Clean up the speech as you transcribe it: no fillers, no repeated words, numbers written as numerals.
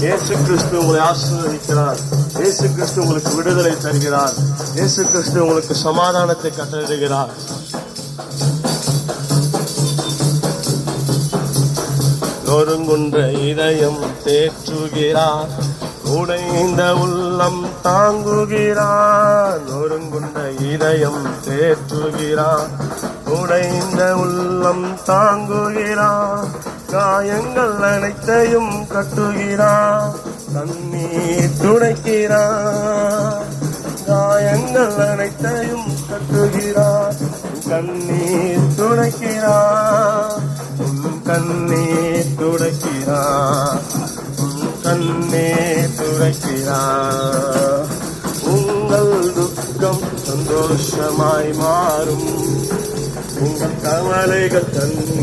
இயேசு கிறிஸ்து உங்களை ஆசீர்வதிக்கிறார். இயேசு கிறிஸ்து உங்களுக்கு விடுதலை தருகிறார். இயேசு கிறிஸ்து உங்களுக்கு சமாதானத்தை கட்டளையிடுகிறார். நொறுங்குன்ற இதயம் தேற்றுகிறார், உடைந்த உள்ளம் தாங்குகிறார். நொறுங்குன்ற இதயம் தேற்றுகிறார், உடைந்த உள்ளம் தாங்குகிறார். காயங்கள் அனைத்தையும் கட்டுகிறார், கண்ணீர் துடைக்கிறார். காயங்கள் அனைத்தையும் கட்டுகிறார், கண்ணீர் துடைக்கிறார். கண்ணீர் துடைக்கிறார், கண்ணீர் துடைக்கிறார். உங்கள் துக்கம் சந்தோஷமாய் மாறும், உங்கள் கவலைகள் தண்ணீர்